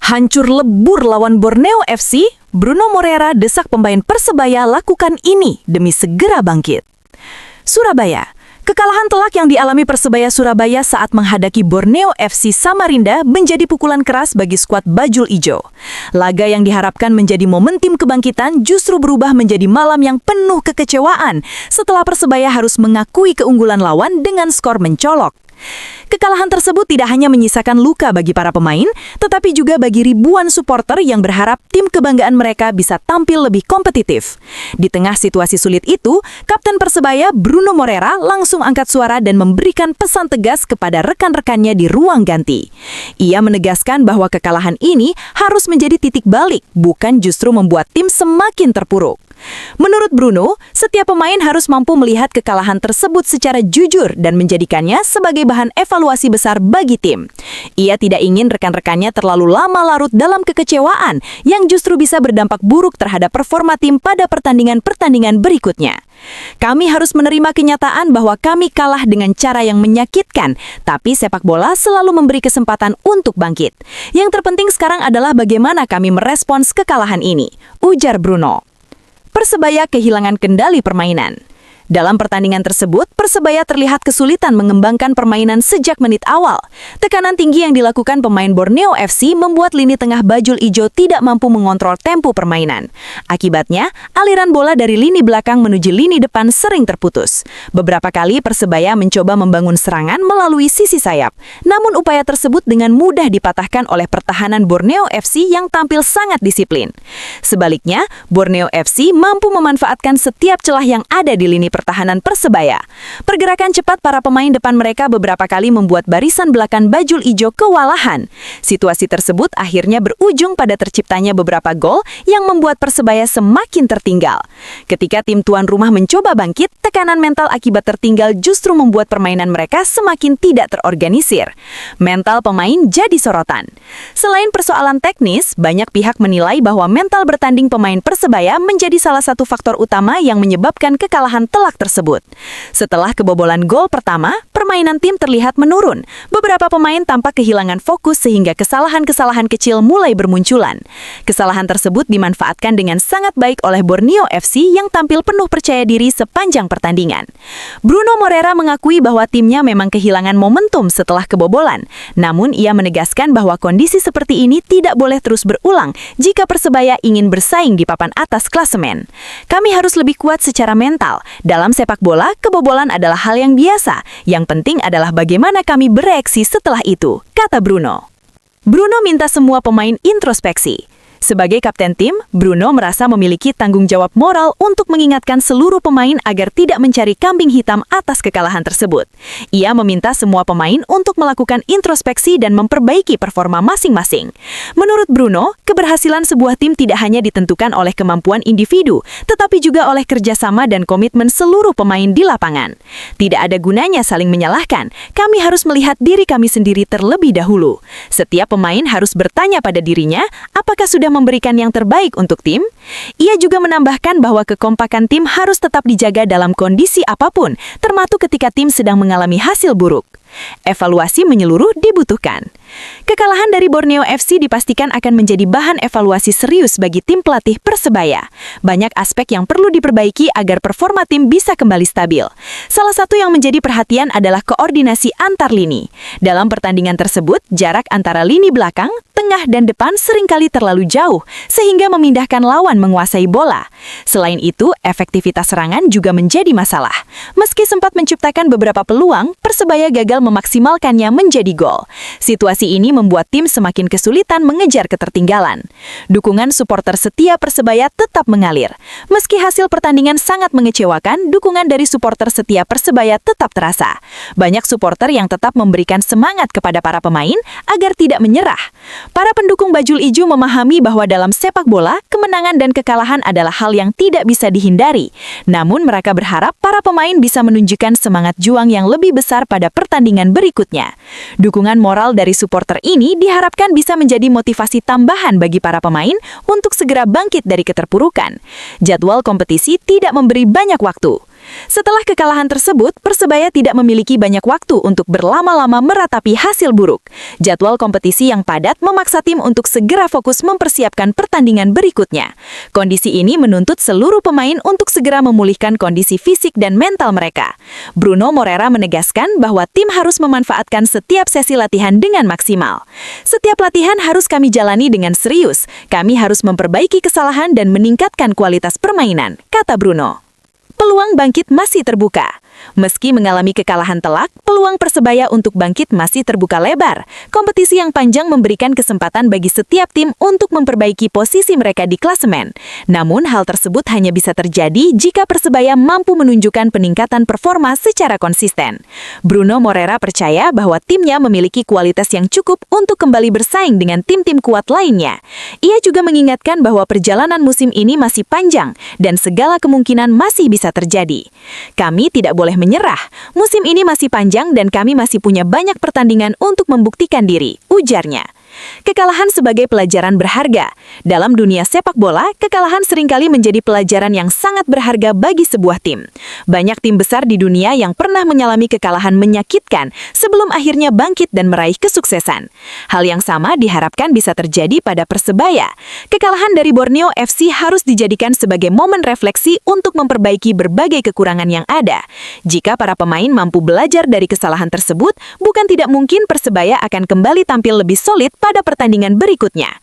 Hancur lebur lawan Borneo FC, Bruno Moreira desak pemain Persebaya lakukan ini demi segera bangkit. Surabaya. Kekalahan telak yang dialami Persebaya Surabaya saat menghadapi Borneo FC Samarinda menjadi pukulan keras bagi skuad Bajul Ijo. Laga yang diharapkan menjadi momentum kebangkitan justru berubah menjadi malam yang penuh kekecewaan setelah Persebaya harus mengakui keunggulan lawan dengan skor mencolok. Kekalahan tersebut tidak hanya menyisakan luka bagi para pemain, tetapi juga bagi ribuan supporter yang berharap tim kebanggaan mereka bisa tampil lebih kompetitif. Di tengah situasi sulit itu, Kapten Persebaya Bruno Moreira langsung angkat suara dan memberikan pesan tegas kepada rekan-rekannya di ruang ganti. Ia menegaskan bahwa kekalahan ini harus menjadi titik balik, bukan justru membuat tim semakin terpuruk. Menurut Bruno, setiap pemain harus mampu melihat kekalahan tersebut secara jujur dan menjadikannya sebagai bahan evaluasi besar bagi tim. Ia tidak ingin rekan-rekannya terlalu lama larut dalam kekecewaan yang justru bisa berdampak buruk terhadap performa tim pada pertandingan-pertandingan berikutnya. Kami harus menerima kenyataan bahwa kami kalah dengan cara yang menyakitkan, tapi sepak bola selalu memberi kesempatan untuk bangkit. Yang terpenting sekarang adalah bagaimana kami merespons kekalahan ini, ujar Bruno. Persebaya kehilangan kendali permainan. Dalam pertandingan tersebut, Persebaya terlihat kesulitan mengembangkan permainan sejak menit awal. Tekanan tinggi yang dilakukan pemain Borneo FC membuat lini tengah Bajul Ijo tidak mampu mengontrol tempo permainan. Akibatnya, aliran bola dari lini belakang menuju lini depan sering terputus. Beberapa kali Persebaya mencoba membangun serangan melalui sisi sayap. Namun upaya tersebut dengan mudah dipatahkan oleh pertahanan Borneo FC yang tampil sangat disiplin. Sebaliknya, Borneo FC mampu memanfaatkan setiap celah yang ada di lini pertahanan Persebaya. Pergerakan cepat para pemain depan mereka beberapa kali membuat barisan belakang Bajul Ijo kewalahan. Situasi tersebut akhirnya berujung pada terciptanya beberapa gol yang membuat Persebaya semakin tertinggal. Ketika tim tuan rumah mencoba bangkit, tekanan mental akibat tertinggal justru membuat permainan mereka semakin tidak terorganisir. Mental pemain jadi sorotan. Selain persoalan teknis, banyak pihak menilai bahwa mental bertanding pemain Persebaya menjadi salah satu faktor utama yang menyebabkan kekalahan telak tersebut. Setelah kebobolan gol pertama, permainan tim terlihat menurun. Beberapa pemain tampak kehilangan fokus sehingga kesalahan-kesalahan kecil mulai bermunculan. Kesalahan tersebut dimanfaatkan dengan sangat baik oleh Borneo FC yang tampil penuh percaya diri sepanjang pertandingan. Bruno Moreira mengakui bahwa timnya memang kehilangan momentum setelah kebobolan. Namun ia menegaskan bahwa kondisi seperti ini tidak boleh terus berulang jika Persebaya ingin bersaing di papan atas klasemen. Kami harus lebih kuat secara mental. Dalam sepak bola, kebobolan adalah hal yang biasa. Yang penting adalah bagaimana kami bereaksi setelah itu, kata Bruno. Bruno minta semua pemain introspeksi. Sebagai kapten tim, Bruno merasa memiliki tanggung jawab moral untuk mengingatkan seluruh pemain agar tidak mencari kambing hitam atas kekalahan tersebut. Ia meminta semua pemain untuk melakukan introspeksi dan memperbaiki performa masing-masing. Menurut Bruno, keberhasilan sebuah tim tidak hanya ditentukan oleh kemampuan individu, tetapi juga oleh kerjasama dan komitmen seluruh pemain di lapangan. Tidak ada gunanya saling menyalahkan. Kami harus melihat diri kami sendiri terlebih dahulu. Setiap pemain harus bertanya pada dirinya, apakah sudah memberikan yang terbaik untuk tim? Ia juga menambahkan bahwa kekompakan tim harus tetap dijaga dalam kondisi apapun, termasuk ketika tim sedang mengalami hasil buruk. Evaluasi menyeluruh dibutuhkan. Kekalahan dari Borneo FC dipastikan akan menjadi bahan evaluasi serius bagi tim pelatih Persebaya. Banyak aspek yang perlu diperbaiki agar performa tim bisa kembali stabil. Salah satu yang menjadi perhatian adalah koordinasi antar lini. Dalam pertandingan tersebut, jarak antara lini belakang, tengah, dan depan seringkali terlalu jauh, sehingga memindahkan lawan menguasai bola. Selain itu, efektivitas serangan juga menjadi masalah. Meski sempat menciptakan beberapa peluang, Persebaya gagal memaksimalkannya menjadi gol. Situasi ini membuat tim semakin kesulitan mengejar ketertinggalan. Dukungan supporter setia Persebaya tetap mengalir. Meski hasil pertandingan sangat mengecewakan, dukungan dari supporter setia Persebaya tetap terasa. Banyak supporter yang tetap memberikan semangat kepada para pemain agar tidak menyerah. Para pendukung Bajul Ijo memahami bahwa dalam sepak bola, kemenangan dan kekalahan adalah hal yang tidak bisa dihindari. Namun mereka berharap para pemain bisa menunjukkan semangat juang yang lebih besar pada pertandingan berikutnya. Dukungan moral dari supporter ini diharapkan bisa menjadi motivasi tambahan bagi para pemain untuk segera bangkit dari keterpurukan. Jadwal kompetisi tidak memberi banyak waktu. Setelah kekalahan tersebut, Persebaya tidak memiliki banyak waktu untuk berlama-lama meratapi hasil buruk. Jadwal kompetisi yang padat memaksa tim untuk segera fokus mempersiapkan pertandingan berikutnya. Kondisi ini menuntut seluruh pemain untuk segera memulihkan kondisi fisik dan mental mereka. Bruno Moreira menegaskan bahwa tim harus memanfaatkan setiap sesi latihan dengan maksimal. Setiap latihan harus kami jalani dengan serius. Kami harus memperbaiki kesalahan dan meningkatkan kualitas permainan, kata Bruno. Peluang bangkit masih terbuka. Meski mengalami kekalahan telak, peluang Persebaya untuk bangkit masih terbuka lebar. Kompetisi yang panjang memberikan kesempatan bagi setiap tim untuk memperbaiki posisi mereka di klasemen. Namun, hal tersebut hanya bisa terjadi jika Persebaya mampu menunjukkan peningkatan performa secara konsisten. Bruno Moreira percaya bahwa timnya memiliki kualitas yang cukup untuk kembali bersaing dengan tim-tim kuat lainnya. Ia juga mengingatkan bahwa perjalanan musim ini masih panjang dan segala kemungkinan masih bisa terjadi. Kami tidak boleh menyerah. Musim ini masih panjang dan kami masih punya banyak pertandingan untuk membuktikan diri, ujarnya. Kekalahan sebagai pelajaran berharga. Dalam dunia sepak bola, kekalahan seringkali menjadi pelajaran yang sangat berharga bagi sebuah tim. Banyak tim besar di dunia yang pernah mengalami kekalahan menyakitkan sebelum akhirnya bangkit dan meraih kesuksesan. Hal yang sama diharapkan bisa terjadi pada Persebaya. Kekalahan dari Borneo FC harus dijadikan sebagai momen refleksi untuk memperbaiki berbagai kekurangan yang ada. Jika para pemain mampu belajar dari kesalahan tersebut, bukan tidak mungkin Persebaya akan kembali tampil lebih solid pada pertandingan berikutnya.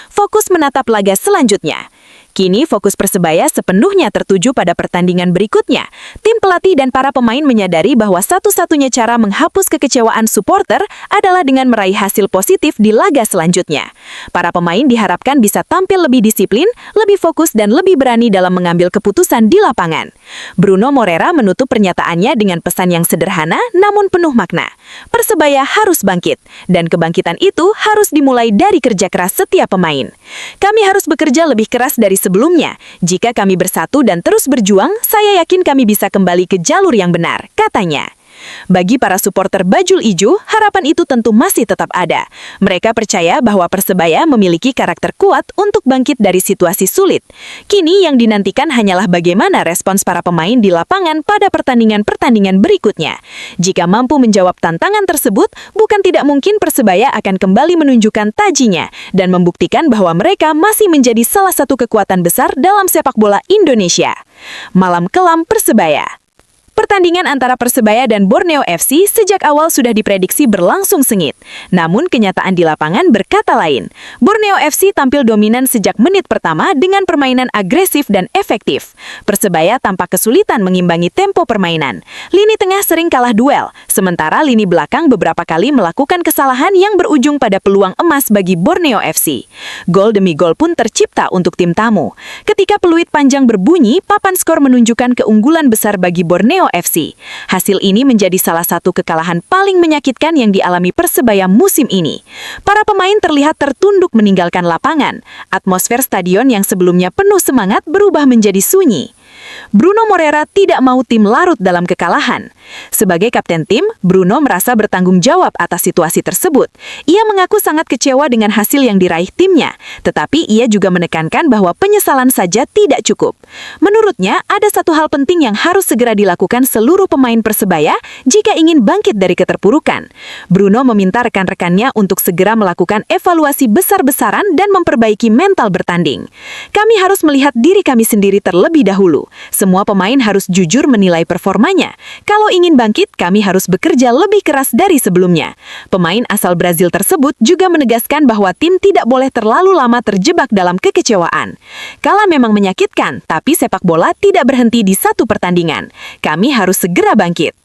Fokus menatap laga selanjutnya. Kini fokus Persebaya sepenuhnya tertuju pada pertandingan berikutnya. Tim pelatih dan para pemain menyadari bahwa satu-satunya cara menghapus kekecewaan supporter adalah dengan meraih hasil positif di laga selanjutnya. Para pemain diharapkan bisa tampil lebih disiplin, lebih fokus dan lebih berani dalam mengambil keputusan di lapangan. Bruno Moreira menutup pernyataannya dengan pesan yang sederhana namun penuh makna. Persebaya harus bangkit, dan kebangkitan itu harus dimulai dari kerja keras setiap pemain. Kami harus bekerja lebih keras dari sebelumnya. Jika kami bersatu dan terus berjuang, saya yakin kami bisa kembali ke jalur yang benar, katanya. Bagi para supporter Bajul Ijo, harapan itu tentu masih tetap ada. Mereka percaya bahwa Persebaya memiliki karakter kuat untuk bangkit dari situasi sulit. Kini yang dinantikan hanyalah bagaimana respons para pemain di lapangan pada pertandingan-pertandingan berikutnya. Jika mampu menjawab tantangan tersebut, bukan tidak mungkin Persebaya akan kembali menunjukkan tajinya dan membuktikan bahwa mereka masih menjadi salah satu kekuatan besar dalam sepak bola Indonesia. Malam kelam Persebaya. Pertandingan antara Persebaya dan Borneo FC sejak awal sudah diprediksi berlangsung sengit. Namun kenyataan di lapangan berkata lain. Borneo FC tampil dominan sejak menit pertama dengan permainan agresif dan efektif. Persebaya tampak kesulitan mengimbangi tempo permainan. Lini tengah sering kalah duel, sementara lini belakang beberapa kali melakukan kesalahan yang berujung pada peluang emas bagi Borneo FC. Gol demi gol pun tercipta untuk tim tamu. Ketika peluit panjang berbunyi, papan skor menunjukkan keunggulan besar bagi Borneo FC. Hasil ini menjadi salah satu kekalahan paling menyakitkan yang dialami Persebaya musim ini. Para pemain terlihat tertunduk meninggalkan lapangan. Atmosfer stadion yang sebelumnya penuh semangat berubah menjadi sunyi. Bruno Moreira tidak mau tim larut dalam kekalahan. Sebagai kapten tim, Bruno merasa bertanggung jawab atas situasi tersebut. Ia mengaku sangat kecewa dengan hasil yang diraih timnya, tetapi ia juga menekankan bahwa penyesalan saja tidak cukup. Menurutnya, ada satu hal penting yang harus segera dilakukan seluruh pemain Persebaya jika ingin bangkit dari keterpurukan. Bruno meminta rekan-rekannya untuk segera melakukan evaluasi besar-besaran dan memperbaiki mental bertanding. Kami harus melihat diri kami sendiri terlebih dahulu. Semua pemain harus jujur menilai performanya. Kalau ingin bangkit, kami harus bekerja lebih keras dari sebelumnya. Pemain asal Brazil tersebut juga menegaskan bahwa tim tidak boleh terlalu lama terjebak dalam kekecewaan. Kalah memang menyakitkan, tapi sepak bola tidak berhenti di satu pertandingan. Kami harus segera bangkit.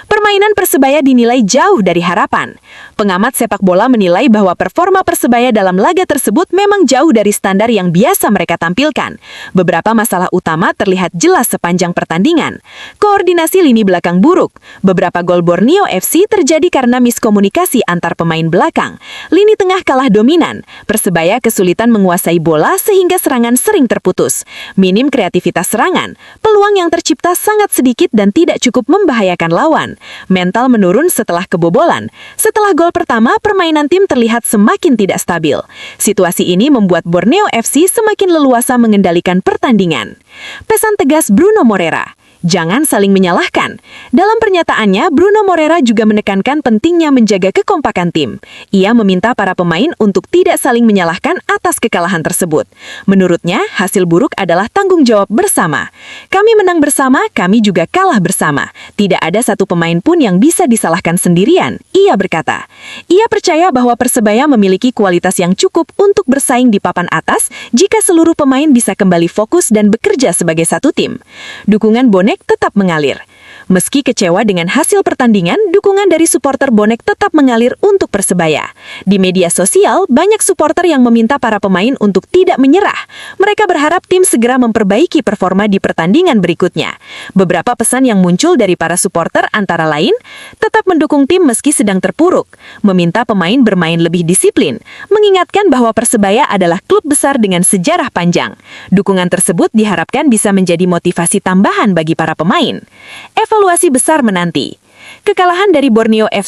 Permainan Persebaya dinilai jauh dari harapan. Pengamat sepak bola menilai bahwa performa Persebaya dalam laga tersebut memang jauh dari standar yang biasa mereka tampilkan. Beberapa masalah utama terlihat jelas sepanjang pertandingan. Koordinasi lini belakang buruk. Beberapa gol Borneo FC terjadi karena miskomunikasi antar pemain belakang. Lini tengah kalah dominan. Persebaya kesulitan menguasai bola sehingga serangan sering terputus. Minim kreativitas serangan. Peluang yang tercipta sangat sedikit dan tidak cukup membahayakan lawan. Mental menurun setelah kebobolan. Setelah gol pertama, permainan tim terlihat semakin tidak stabil. Situasi ini membuat Borneo FC semakin leluasa mengendalikan pertandingan. Pesan tegas Bruno Moreira. jangan saling menyalahkan. Dalam pernyataannya, Bruno Moreira juga menekankan pentingnya menjaga kekompakan tim. Ia meminta para pemain untuk tidak saling menyalahkan atas kekalahan tersebut. Menurutnya, hasil buruk adalah tanggung jawab bersama. Kami menang bersama, kami juga kalah bersama. Tidak ada satu pemain pun yang bisa disalahkan sendirian, ia berkata. Ia percaya bahwa Persebaya memiliki kualitas yang cukup untuk bersaing di papan atas jika seluruh pemain bisa kembali fokus dan bekerja sebagai satu tim. Dukungan bonek tetap mengalir. Meski kecewa dengan hasil pertandingan, dukungan dari supporter bonek tetap mengalir untuk Persebaya. Di media sosial, banyak supporter yang meminta para pemain untuk tidak menyerah. Mereka berharap tim segera memperbaiki performa di pertandingan berikutnya. Beberapa pesan yang muncul dari para supporter antara lain, tetap mendukung tim meski sedang terpuruk, meminta pemain bermain lebih disiplin, mengingatkan bahwa Persebaya adalah klub besar dengan sejarah panjang. Dukungan tersebut diharapkan bisa menjadi motivasi tambahan bagi para pemain. Evaluasi besar menanti. Kekalahan dari Borneo FC